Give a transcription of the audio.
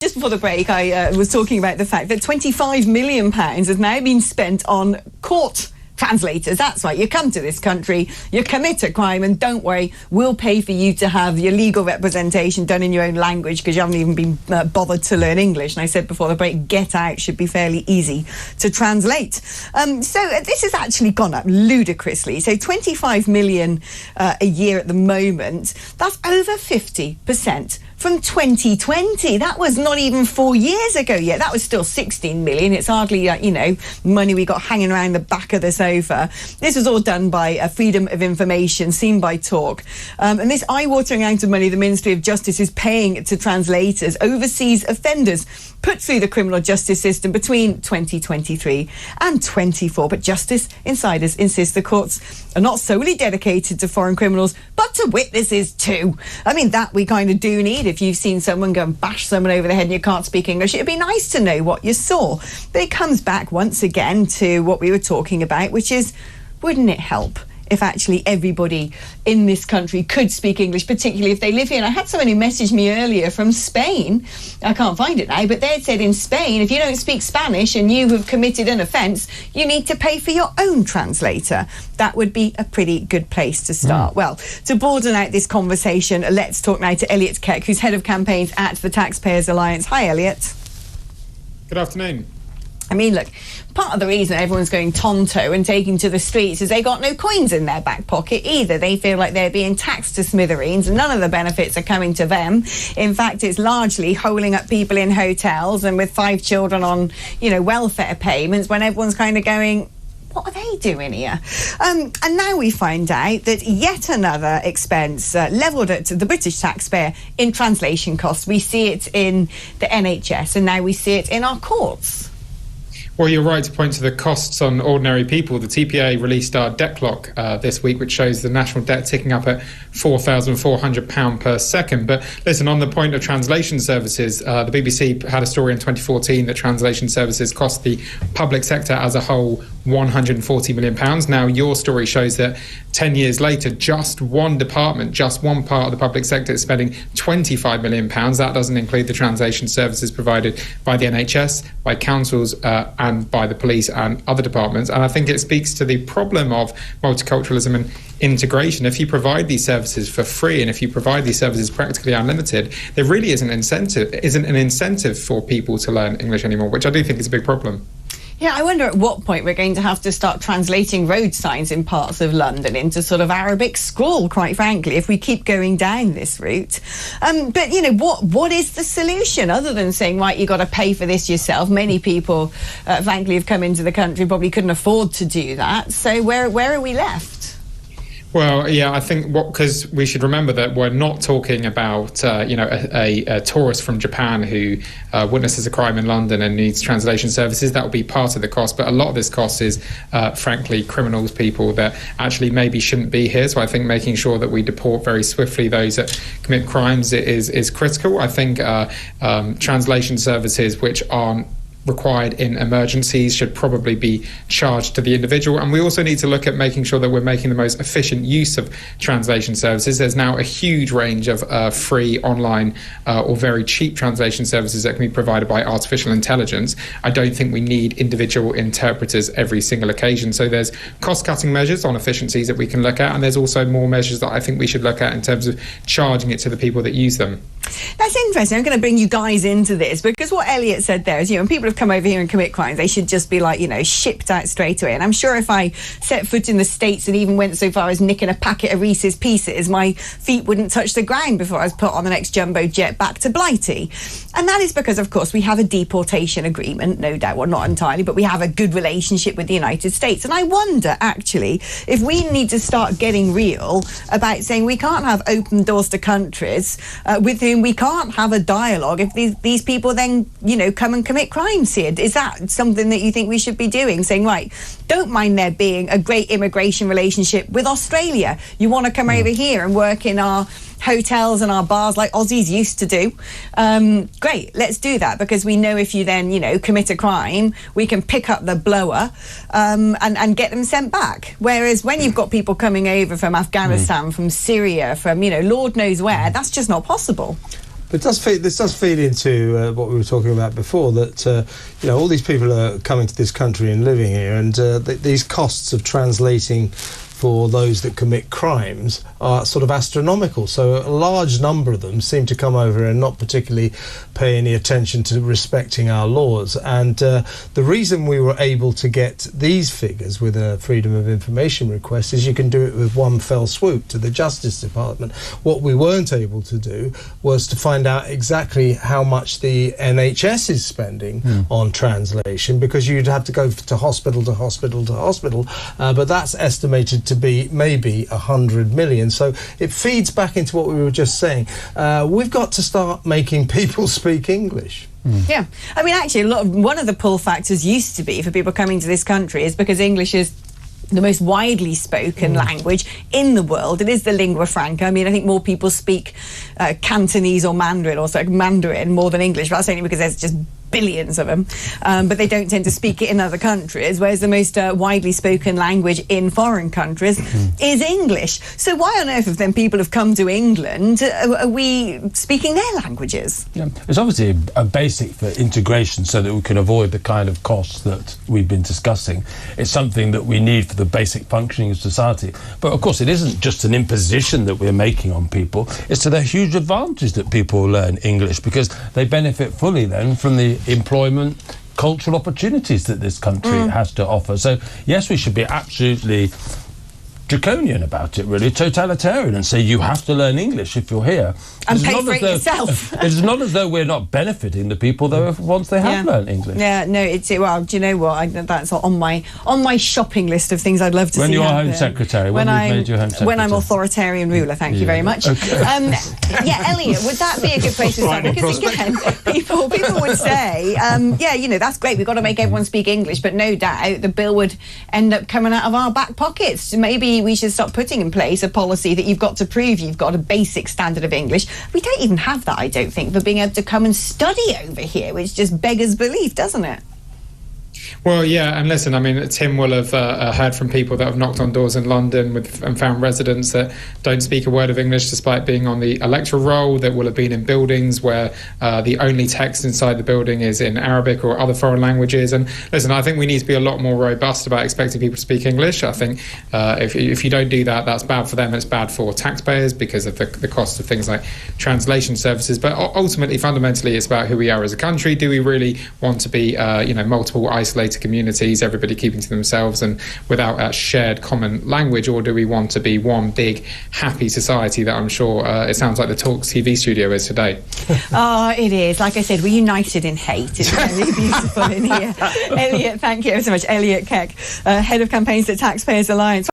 Just before the break, I was talking about the fact that £25 million has now been spent on court translators. That's right. You come to this country, you commit a crime, and don't worry, we'll pay for you to have your legal representation done in your own language because you haven't even been bothered to learn English. And I said before the break, get out should be fairly easy to translate. So this has actually gone up ludicrously. So 25 million a year at the moment. That's over 50% from 2020. That was not even 4 years ago yet. That was still 16 million. It's hardly, money we got hanging around the back of the sofa. This was all done by Freedom of Information, seen by Talk. And this eye-watering amount of money the Ministry of Justice is paying to translators, overseas offenders put through the criminal justice system between 2023 and 24. But Justice Insiders insist the courts are not solely dedicated to foreign criminals, but to witnesses too. I mean, that we kind of do need. If you've seen someone go and bash someone over the head and you can't speak English, it'd be nice to know what you saw. But it comes back once again to what we were talking about, which is, wouldn't it help if actually everybody in this country could speak English, particularly if they live here? And I had someone who messaged me earlier from Spain. I can't find it now, but they had said in Spain, if you don't speak Spanish and you have committed an offence, you need to pay for your own translator. That would be a pretty good place to start. Well, to broaden out this conversation, let's talk now to Elliot Keck, who's head of campaigns at the Taxpayers Alliance. Hi, Elliot. Good afternoon. I mean, look, part of the reason everyone's going tonto and taking to the streets is they got no coins in their back pocket either. They feel like they're being taxed to smithereens and none of the benefits are coming to them. In fact, it's largely holing up people in hotels and with 5 children on, welfare payments when everyone's kind of going, what are they doing here? And now we find out that yet another expense levelled at the British taxpayer in translation costs. We see it in the NHS and now we see it in our courts. Well, you're right to point to the costs on ordinary people. The TPA released our debt clock this week, which shows the national debt ticking up at £4,400 per second. But listen, on the point of translation services, the BBC had a story in 2014 that translation services cost the public sector as a whole £140 million. Now, your story shows that 10 years later, just one department, just one part of the public sector is spending £25 million. That doesn't include the translation services provided by the NHS, by councils, and by the police and other departments. And I think it speaks to the problem of multiculturalism and integration. If you provide these services for free and if you provide these services practically unlimited, there really isn't an incentive for people to learn English anymore, which I do think is a big problem. Yeah, I wonder at what point we're going to have to start translating road signs in parts of London into sort of Arabic scrawl, quite frankly, if we keep going down this route. But, what is the solution other than saying, right, you got to pay for this yourself? Many people, frankly, have come into the country, probably couldn't afford to do that. So where are we left? Well, yeah, I think because we should remember that we're not talking about, a tourist from Japan who witnesses a crime in London and needs translation services. That will be part of the cost. But a lot of this cost is, frankly, criminals, people that actually maybe shouldn't be here. So I think making sure that we deport very swiftly those that commit crimes is critical. I think translation services which aren't required in emergencies should probably be charged to the individual. And we also need to look at making sure that we're making the most efficient use of translation services. There's now a huge range of free online or very cheap translation services that can be provided by artificial intelligence. I don't think we need individual interpreters every single occasion. So there's cost-cutting measures on efficiencies that we can look at, and there's also more measures that I think we should look at in terms of charging it to the people that use them. That's interesting. I'm going to bring you guys into this because what Elliot said there is, when people have come over here and commit crimes, they should just be shipped out straight away. And I'm sure if I set foot in the States and even went so far as nicking a packet of Reese's Pieces, my feet wouldn't touch the ground before I was put on the next jumbo jet back to Blighty. And that is because, of course, we have a deportation agreement, no doubt, well, not entirely, but we have a good relationship with the United States. And I wonder, actually, if we need to start getting real about saying we can't have open doors to countries with whom we can't have a dialogue if these people then, come and commit crimes here. Is that something that you think we should be doing? Saying, right, don't mind there being a great immigration relationship with Australia. You want to come over here and work in our hotels and our bars like Aussies used to do. Great, let's do that, because we know if you then, commit a crime, we can pick up the blower and get them sent back. Whereas when you've got people coming over from Afghanistan, from Syria, from, Lord knows where, that's just not possible. But this does feed into what we were talking about before, that all these people are coming to this country and living here, and these costs of translating for those that commit crimes are sort of astronomical. So a large number of them seem to come over and not particularly pay any attention to respecting our laws. And the reason we were able to get these figures with a Freedom of Information request is you can do it with one fell swoop to the Justice Department. What we weren't able to do was to find out exactly how much the NHS is spending on translation, because you'd have to go to hospital to hospital to hospital, but that's estimated to be maybe 100 million. So it feeds back into what we were just saying. We've got to start making people speak English. Yeah, I mean, actually, one of the pull factors used to be for people coming to this country is because English is the most widely spoken language in the world. It is the lingua franca. I mean, I think more people speak Cantonese or Mandarin, or Mandarin, more than English. But that's only because there's just billions of them, but they don't tend to speak it in other countries, whereas the most widely spoken language in foreign countries is English. So why on earth, if then people have come to England, are we speaking their languages? Yeah. It's obviously a basic for integration, so that we can avoid the kind of costs that we've been discussing. It's something that we need for the basic functioning of society. But of course, it isn't just an imposition that we're making on people. It's to their huge advantage that people learn English, because they benefit fully then from the employment, cultural opportunities that this country has to offer. So yes, we should be absolutely draconian about it, really, totalitarian, and say you have to learn English if you're here. And pay for it yourself. It's not as though we're not benefiting the people, though, once they have learned English. Yeah, no, well, do you know what? That's on my shopping list of things I'd love to see. When you're happen. Home Secretary, when we've made you Home Secretary. When I'm authoritarian ruler, thank you very much. Okay. Yeah, Elliot, would that be a good place to start? Because again, people would say, that's great, we've got to make everyone speak English, but no doubt the bill would end up coming out of our back pockets. Maybe we should start putting in place a policy that you've got to prove you've got a basic standard of English. We don't even have that, I don't think, for being able to come and study over here, which just beggars belief, doesn't it? Well, yeah, and listen, I mean, Tim will have heard from people that have knocked on doors in London and found residents that don't speak a word of English despite being on the electoral roll, that will have been in buildings where the only text inside the building is in Arabic or other foreign languages. And listen, I think we need to be a lot more robust about expecting people to speak English. I think if you don't do that, that's bad for them, it's bad for taxpayers because of the cost of things like translation services. But ultimately, fundamentally, it's about who we are as a country. Do we really want to be, multiple isolated communities, everybody keeping to themselves and without a shared common language, or do we want to be one big happy society that I'm sure it sounds like the Talks TV studio is today? Oh, it is. Like I said, we're united in hate. It's very beautiful in here. Elliot, thank you so much. Elliot Keck, Head of Campaigns at Taxpayers Alliance.